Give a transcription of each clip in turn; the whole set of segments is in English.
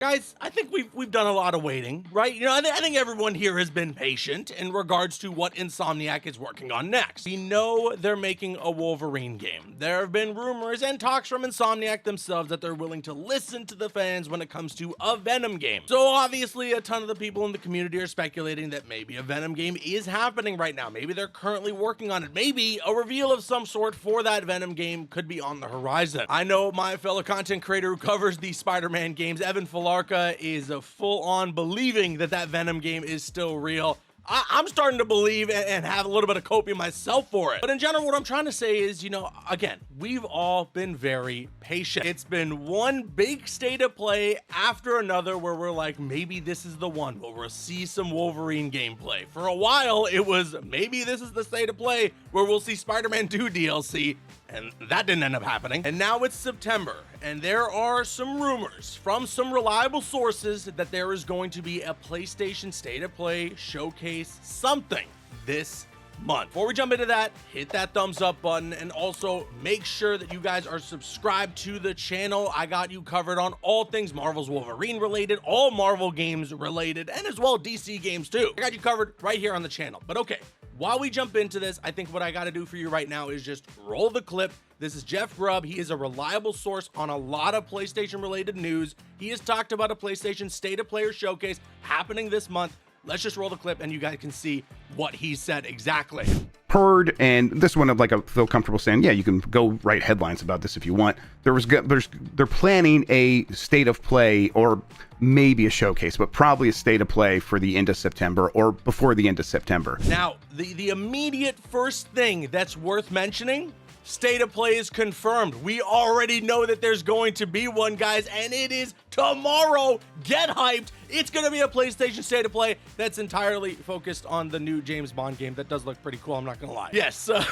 Guys, I think we've done a lot of waiting, right? You know, I think everyone here has been patient in regards to what Insomniac is working on next. We know they're making a Wolverine game. There have been rumors and talks from Insomniac themselves that they're willing to listen to the fans when it comes to a Venom game. So obviously a ton of the people in the community are speculating that maybe a Venom game is happening right now. Maybe they're currently working on it. Maybe a reveal of some sort for that Venom game could be on the horizon. I know my fellow content creator who covers the Spider-Man games, Evan Falarka, is a full-on believing that that Venom game is still real. I'm starting to believe and have a little bit of copium myself for it. But in general, what I'm trying to say is, you know, again, we've all been very patient. It's been one big state of play after another where we're like, maybe this is the one where we'll see some Wolverine gameplay. For a while, it was maybe this is the state of play where we'll see Spider-Man 2 DLC, and that didn't end up happening. And now it's September, and there are some rumors from some reliable sources that there is going to be a PlayStation State of Play showcase something this month. Before we jump into that, hit that thumbs up button, and also make sure that you guys are subscribed to the channel. I got you covered on all things Marvel's Wolverine related, all Marvel games related, and as well DC games too. I got you covered right here on the channel. But okay, while we jump into this, I think what I got to do for you right now is just roll the clip. This is Jeff Grubb. He is a reliable source on a lot of PlayStation related news. He has talked about a PlayStation State of Play showcase happening this month. Let's just roll the clip and you guys can see what he said exactly. Heard, and this one I feel comfortable saying, yeah, you can go write headlines about this if you want. They're planning a state of play or maybe a showcase, but probably a state of play for the end of September or before the end of September. Now, the immediate first thing that's worth mentioning, state of play is confirmed. We already know that there's going to be one, guys, and it is tomorrow. Get hyped. It's going to be a PlayStation State of Play that's entirely focused on the new James Bond game. That does look pretty cool, I'm not going to lie. Yes, so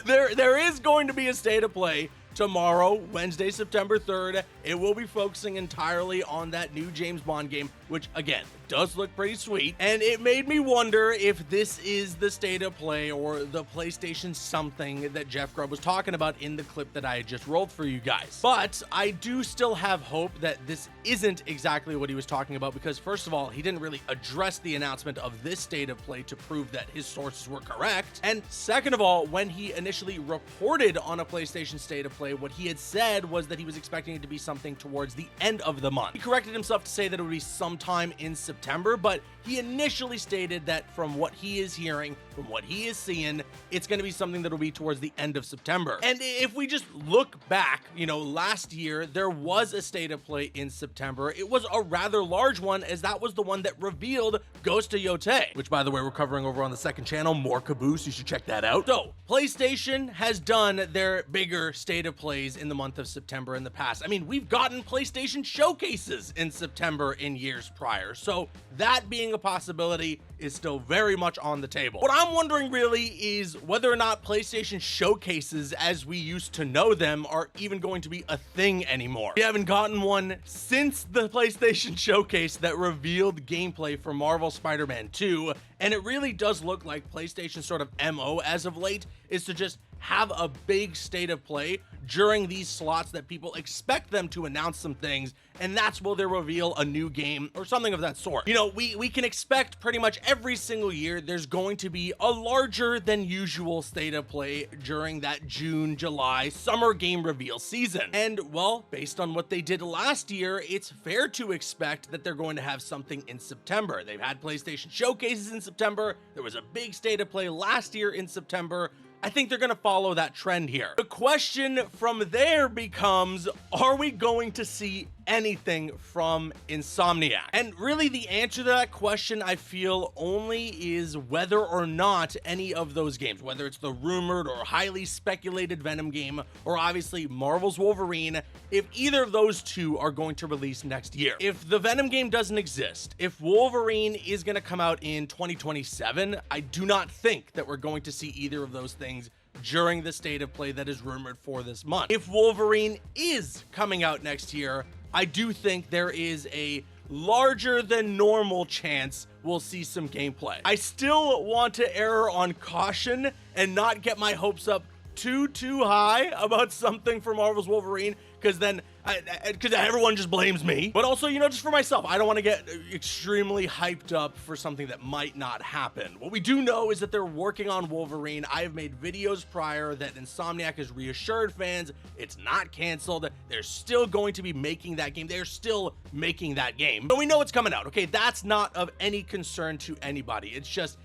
there is going to be a State of Play tomorrow, Wednesday, September 3rd. It will be focusing entirely on that new James Bond game, which again, does look pretty sweet. And it made me wonder if this is the state of play or the PlayStation something that Jeff Grubb was talking about in the clip that I had just rolled for you guys. But I do still have hope that this isn't exactly what he was talking about, because first of all, he didn't really address the announcement of this state of play to prove that his sources were correct. And second of all, when he initially reported on a PlayStation State of Play, what he had said was that he was expecting it to be something towards the end of the month. He corrected himself to say that it would be sometime in September, but he initially stated that from what he is hearing, from what he is seeing, it's going to be something that will be towards the end of September. And if we just look back, you know, last year, there was a state of play in September. It was a rather large one, as that was the one that revealed Ghost of Yotei, which, by the way, we're covering over on the second channel, more caboose, you should check that out. So, PlayStation has done their bigger state of plays in the month of September in the past. I mean, we've gotten PlayStation showcases in September in years prior, so that being a possibility is still very much on the table. What I'm wondering really is whether or not PlayStation showcases as we used to know them are even going to be a thing anymore. We haven't gotten one since the PlayStation showcase that revealed gameplay for Marvel Spider-Man 2, and it really does look like PlayStation's sort of MO as of late is to just have a big state of play during these slots that people expect them to announce some things, and that's where they reveal a new game or something of that sort. You know, we can expect pretty much every single year there's going to be a larger than usual state of play during that June, July, summer game reveal season. And well, based on what they did last year, it's fair to expect that they're going to have something in September. They've had PlayStation showcases in September. There was a big state of play last year in September. I think they're going to follow that trend here. The question from there becomes, are we going to see anything from Insomniac? And really the answer to that question, I feel, only is whether or not any of those games, whether it's the rumored or highly speculated Venom game, or obviously Marvel's Wolverine, if either of those two are going to release next year. If the Venom game doesn't exist, if Wolverine is going to come out in 2027, I do not think that we're going to see either of those things during the state of play that is rumored for this month. If Wolverine is coming out next year, I do think there is a larger than normal chance we'll see some gameplay. I still want to err on caution and not get my hopes up too high about something for Marvel's Wolverine, because then because everyone just blames me, but also, you know, just for myself, I don't want to get extremely hyped up for something that might not happen. What we do know is that they're working on Wolverine. I have made videos prior that Insomniac has reassured fans it's not canceled. They're still going to be making that game. They're still making that game. So we know it's coming out, okay? That's not of any concern to anybody. It's just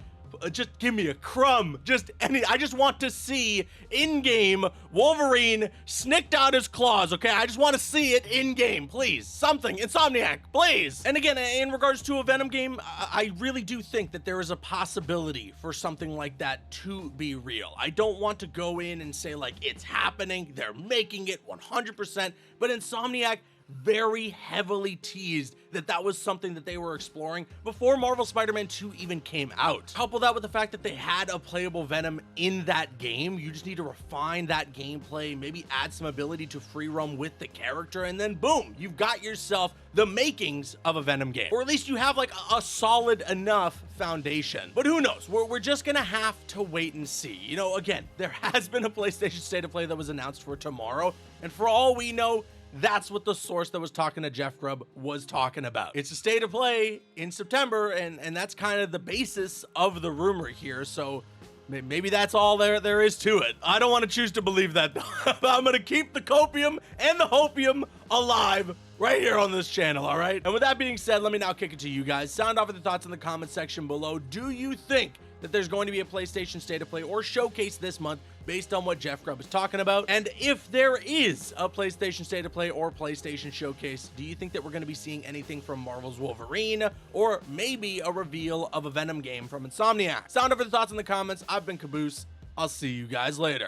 give me a crumb. I just want to see in-game Wolverine snicked out his claws, okay? I just want to see it in-game, please. Something, Insomniac, please. And again, in regards to a Venom game, I really do think that there is a possibility for something like that to be real. I don't want to go in and say, like, it's happening, they're making it 100%, but Insomniac very heavily teased that was something that they were exploring before Marvel Spider-Man 2 even came out. Couple that with the fact that they had a playable Venom in that game. You just need to refine that gameplay, maybe add some ability to free roam with the character, and then boom, you've got yourself the makings of a Venom game. Or at least you have like a solid enough foundation. But who knows? We're just gonna have to wait and see. You know, again, there has been a PlayStation State of Play that was announced for tomorrow, and for all we know, that's what the source that was talking to Jeff Grubb was talking about. It's a state of play in September, and that's kind of the basis of the rumor here. So maybe that's all there is to it. I don't want to choose to believe that, though. But I'm going to keep the copium and the hopium alive right here on this channel, all right? And with that being said, let me now kick it to you guys. Sound off with the thoughts in the comment section below. Do you think that there's going to be a PlayStation State of Play or showcase this month based on what Jeff Grubb is talking about? And if there is a PlayStation State of Play or PlayStation Showcase, do you think that we're going to be seeing anything from Marvel's Wolverine, or maybe a reveal of a Venom game from Insomniac? Sound off with the thoughts in the comments. I've been Caboose. I'll see you guys later.